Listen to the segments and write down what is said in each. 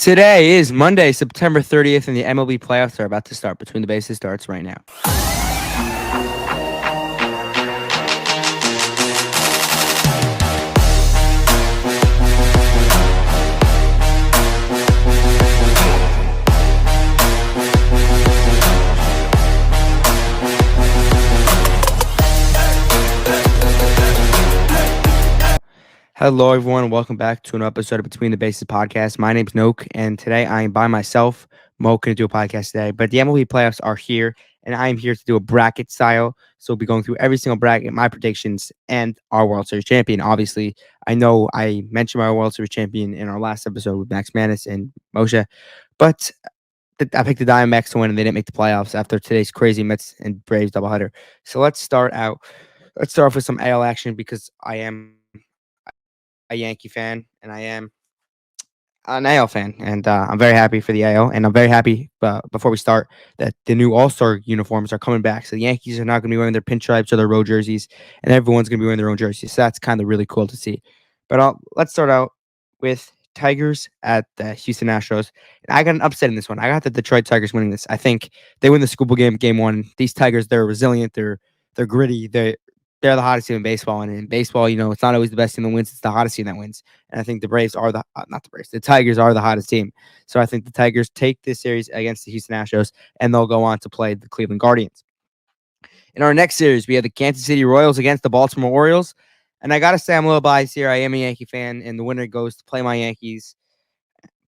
Today is Monday, September 30th, and the MLB playoffs are about to start. Between the Bases starts right now. Hello, everyone. Welcome back to an episode of Between the Bases podcast. My name's Noak, and today I am by myself. Mo couldn't do a podcast today, but the MLB playoffs are here, and I am here to do a bracket style. So we'll be going through every single bracket, my predictions, and our World Series champion. Obviously, I know I mentioned my World Series champion in our last episode with Max Manis and Moshe, but I picked the Diamondbacks to win, and they didn't make the playoffs after today's crazy Mets and Braves doubleheader. So let's start out. Let's start off with some AL action because I am a Yankee fan, and I am an AL fan, and I'm very happy for the AL, and I'm very happy before we start that the new All Star uniforms are coming back. So the Yankees are not going to be wearing their pinstripes or their road jerseys, and everyone's going to be wearing their own jerseys. So that's kind of really cool to see. But let's start out with Tigers at the Houston Astros. And I got an upset in this one. I got the Detroit Tigers winning this. I think they win the Schuylkill game one. These Tigers, they're resilient. They're gritty. They're the hottest team in baseball, and in baseball, it's not always the best team that wins; it's the hottest team that wins. And I think the Braves are not the Braves, the Tigers are the hottest team. So I think the Tigers take this series against the Houston Astros, and they'll go on to play the Cleveland Guardians. In our next series, we have the Kansas City Royals against the Baltimore Orioles, and I gotta say I'm a little biased here. I am a Yankee fan, and the winner goes to play my Yankees.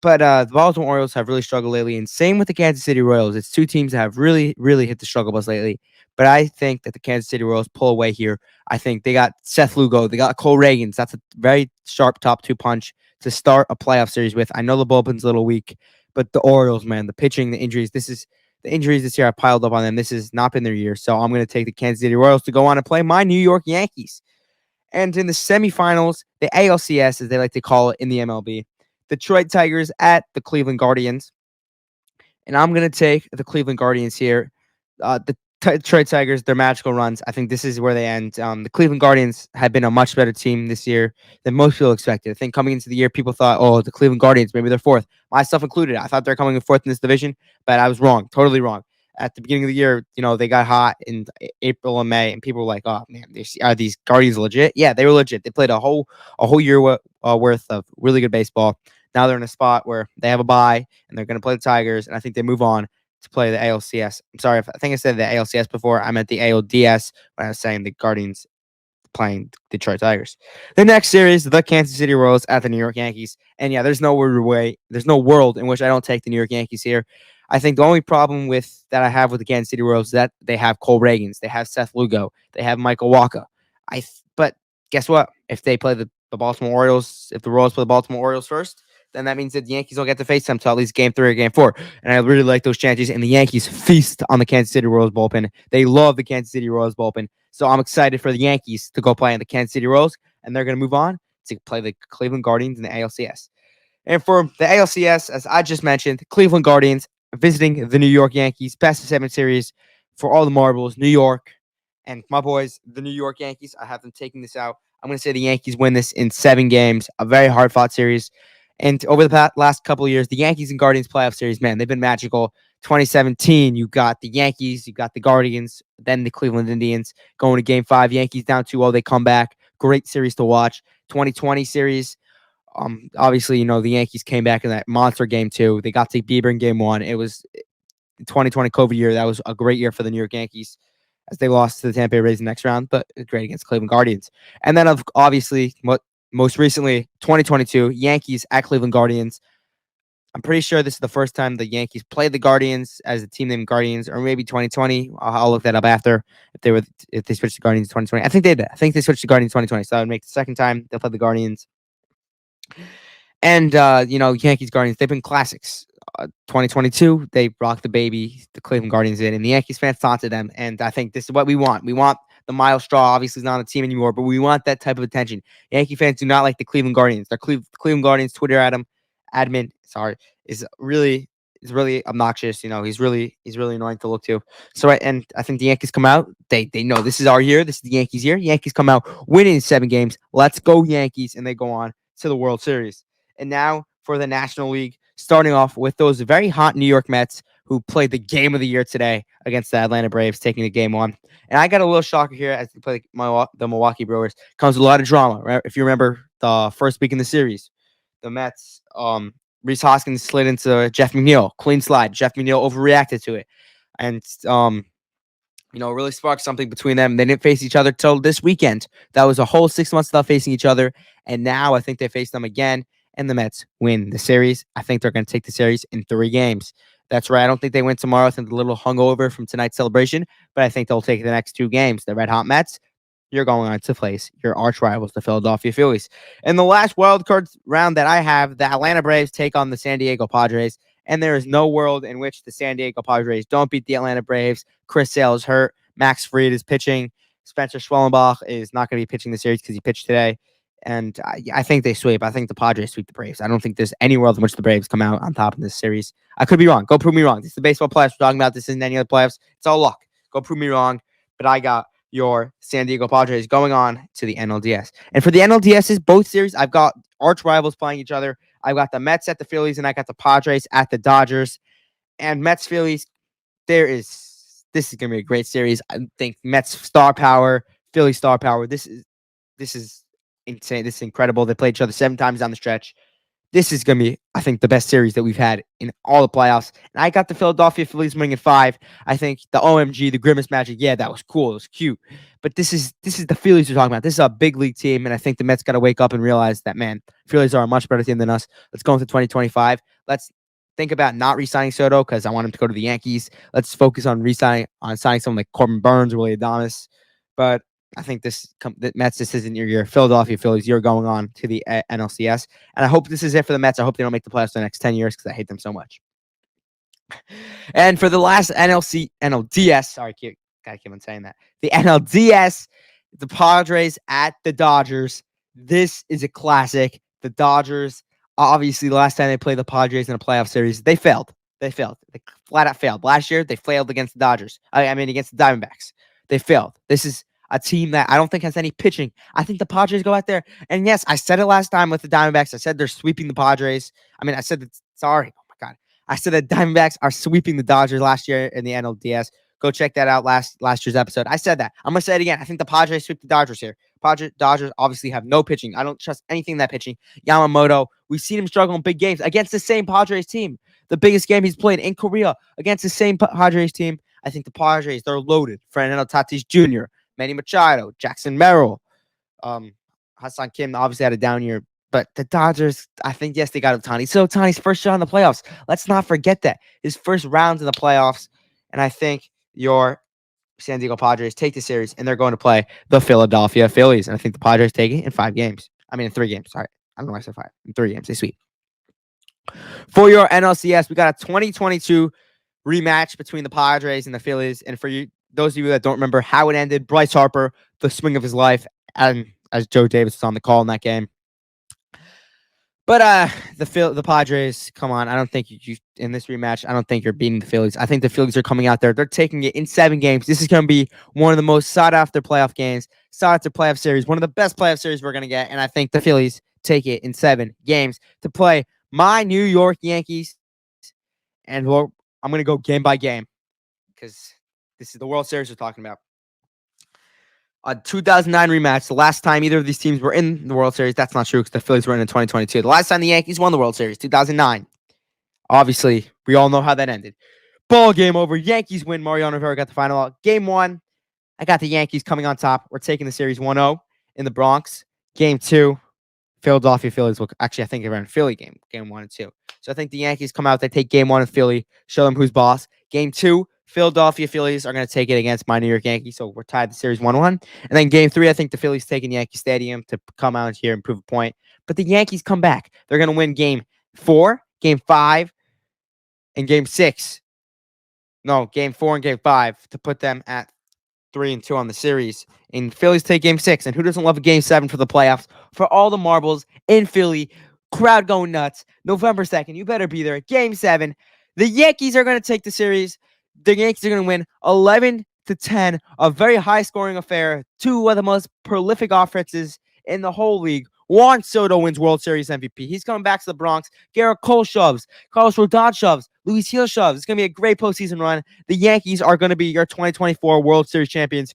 But the Baltimore Orioles have really struggled lately, and same with the Kansas City Royals. It's two teams that have really, really hit the struggle bus lately. But I think that the Kansas City Royals pull away here. I think they got Seth Lugo, they got Cole Reagans. That's a very sharp top two punch to start a playoff series with. I know the bullpen's a little weak, but the Orioles, man, the pitching, the injuries, the injuries this year. I piled up on them. This has not been their year, so I'm going to take the Kansas City Royals to go on and play my New York Yankees. And in the semifinals, the ALCS, as they like to call it in the MLB, Detroit Tigers at the Cleveland Guardians. And I'm going to take the Cleveland Guardians here. The Detroit Tigers, their magical runs, I think this is where they end. The Cleveland Guardians have been a much better team this year than most people expected. I think coming into the year, people thought, oh, the Cleveland Guardians, maybe they're fourth. Myself included. I thought they're coming in fourth in this division, but I was wrong, totally wrong. At the beginning of the year, they got hot in April and May, and people were like, "Oh man, are these Guardians legit?" Yeah, they were legit. They played a whole year worth of really good baseball. Now they're in a spot where they have a bye, and they're going to play the Tigers, and I think they move on to play the ALCS. I'm sorry, I think I said the ALCS before. I meant the ALDS when I was saying the Guardians playing Detroit Tigers. The next series, the Kansas City Royals at the New York Yankees. And yeah, there's no world in which I don't take the New York Yankees here. I think the only problem that I have with the Kansas City Royals is that they have Cole Reagans, they have Seth Lugo, they have Michael Wacha. But guess what? If they play the Baltimore Orioles, if the Royals play the Baltimore Orioles first, then that means that the Yankees don't get to face them until at least game 3 or game 4. And I really like those chances. And the Yankees feast on the Kansas City Royals bullpen. They love the Kansas City Royals bullpen. So I'm excited for the Yankees to go play in the Kansas City Royals. And they're going to move on to play the Cleveland Guardians in the ALCS. And for the ALCS, as I just mentioned, Cleveland Guardians visiting the New York Yankees. Best of 7 series for all the marbles. New York. And my boys, the New York Yankees, I have them taking this out. I'm going to say the Yankees win this in 7 games. A very hard-fought series. And over the last couple of years, the Yankees and Guardians playoff series, man, they've been magical. 2017, you got the Yankees, you got the Guardians, then the Cleveland Indians going to game 5. Yankees down 2-0, they come back. Great series to watch. 2020 series, obviously, the Yankees came back in that monster game 2. They got to Bieber in game 1. It was 2020 COVID year. That was a great year for the New York Yankees as they lost to the Tampa Bay Rays in the next round, but great against Cleveland Guardians. And then, obviously, most recently, 2022, Yankees at Cleveland Guardians. I'm pretty sure this is the first time the Yankees played the Guardians as a team named Guardians, or maybe 2020. I'll look that up after if they switched to Guardians 2020. I think they did. I think they switched to Guardians 2020, so that would make the second time they'll play the Guardians. And Yankees Guardians, they've been classics. 2022, they rocked the baby. The Cleveland Guardians did, and the Yankees fans taunted them. And I think this is what we want. We want the Miles Straw. Obviously, is not on the team anymore, but we want that type of attention. Yankee fans do not like the Cleveland Guardians. Their Cleveland Guardians Twitter admin, is really obnoxious. He's really annoying to look to. So, and I think the Yankees come out. They know this is our year. This is the Yankees' year. Yankees come out winning 7 games. Let's go Yankees, and they go on to the World Series. And now for the National League. starting off with those very hot New York Mets who played the game of the year today against the Atlanta Braves, taking the game on. And I got a little shocker here as they play the Milwaukee Brewers. Comes with a lot of drama. Right? If you remember the first week in the series, the Mets, Reese Hoskins slid into Jeff McNeil, clean slide. Jeff McNeil overreacted to it, and really sparked something between them. They didn't face each other till this weekend. That was a whole 6 months without facing each other, and now I think they face them again, and the Mets win the series. I think they're going to take the series in 3 games. That's right. I don't think they win tomorrow. I think they're a little hungover from tonight's celebration, but I think they'll take the next 2 games. The Red Hot Mets, you're going on to face your arch rivals, the Philadelphia Phillies. In the last wild card round that I have, the Atlanta Braves take on the San Diego Padres, and there is no world in which the San Diego Padres don't beat the Atlanta Braves. Chris Sale is hurt. Max Fried is pitching. Spencer Schwellenbach is not going to be pitching the series because he pitched today. And I think they sweep. I think the Padres sweep the Braves. I don't think there's any world in which the Braves come out on top in this series. I could be wrong. Go prove me wrong. This is the baseball playoffs we're talking about. This isn't any other playoffs. It's all luck. Go prove me wrong. But I got your San Diego Padres going on to the NLDS. And for the NLDSs, both series, I've got arch rivals playing each other. I've got the Mets at the Phillies, and I got the Padres at the Dodgers. And Mets Phillies, this is gonna be a great series. I think Mets star power, Philly star power. This is insane. This is incredible. They played each other 7 times down the stretch. This is going to be, I think, the best series that we've had in all the playoffs. And I got the Philadelphia Phillies winning in 5. I think the OMG, the Grimace Magic, yeah, that was cool. It was cute. But this is the Phillies we're talking about. This is a big league team, and I think the Mets got to wake up and realize that, man, Phillies are a much better team than us. Let's go into 2025. Let's think about not re-signing Soto because I want him to go to the Yankees. Let's focus on signing someone like Corbin Burns or Willie Adames. But I think the Mets, this isn't your year. Philadelphia Phillies, you're going on to the NLCS. And I hope this is it for the Mets. I hope they don't make the playoffs for the next 10 years because I hate them so much. And for the last NLDS, sorry, gotta keep on saying that. The NLDS, the Padres at the Dodgers. This is a classic. The Dodgers, obviously, the last time they played the Padres in a playoff series, they failed. They flat out failed. Last year, they failed against the Dodgers. Against the Diamondbacks. They failed. This is a team that I don't think has any pitching. I think the Padres go out there. And yes, I said it last time with the Diamondbacks. I said they're sweeping the Padres. I said that, sorry. Oh my God. I said that Diamondbacks are sweeping the Dodgers last year in the NLDS. Go check that out last year's episode. I said that. I'm going to say it again. I think the Padres sweep the Dodgers here. Dodgers obviously have no pitching. I don't trust anything in that pitching. Yamamoto, we've seen him struggle in big games against the same Padres team. The biggest game he's played in Korea against the same Padres team. I think the Padres, they're loaded. Fernando Tatis Jr., Manny Machado, Jackson Merrill, Hassan Kim obviously had a down year. But the Dodgers, I think, yes, they got Ohtani. So Ohtani's first shot in the playoffs. Let's not forget that. His first round in the playoffs. And I think your San Diego Padres take the series, and they're going to play the Philadelphia Phillies. And I think the Padres take it in 5 games. In 3 games. Sorry. I don't know why I said 5. In 3 games. They sweep. For your NLCS, we got a 2022 rematch between the Padres and the Phillies. And for you, those of you that don't remember how it ended, Bryce Harper, the swing of his life, and as Joe Davis was on the call in that game. But the Padres, come on, I don't think you in this rematch, I don't think you're beating the Phillies. I think the Phillies are coming out there. They're taking it in 7 games. This is going to be one of the most sought-after playoff games, sought-after playoff series, one of the best playoff series we're going to get. And I think the Phillies take it in 7 games to play my New York Yankees. And I'm going to go game by game because this is the World Series we're talking about. A 2009 rematch, the last time either of these teams were in the World Series. That's not true because the Phillies were in 2022. The last time the Yankees won the World Series, 2009. Obviously, we all know how that ended. Ball game over. Yankees win. Mariano Rivera got the final out. Game 1, I got the Yankees coming on top. We're taking the series 1-0 in the Bronx. Game 2, Philadelphia Phillies. Actually, I think they're in Philly game 1 and 2. So I think the Yankees come out. They take game 1 in Philly, show them who's boss. Game 2, Philadelphia Phillies are going to take it against my New York Yankees. So we're tied the series 1-1. And then game 3, I think the Phillies taking Yankee Stadium to come out here and prove a point. But the Yankees come back. They're going to win game 4, game 5, and game 6. No, game 4 and game 5 to put them at 3-2 on the series. And Phillies take game 6. And who doesn't love a game 7 for the playoffs? For all the marbles in Philly, crowd going nuts. November 2nd, you better be there. Game 7. The Yankees are going to take the series. The Yankees are going to win 11-10. A very high-scoring affair. 2 of the most prolific offenses in the whole league. Juan Soto wins World Series MVP. He's coming back to the Bronx. Garrett Cole shoves. Carlos Rodon shoves. Luis Gil shoves. It's going to be a great postseason run. The Yankees are going to be your 2024 World Series champions.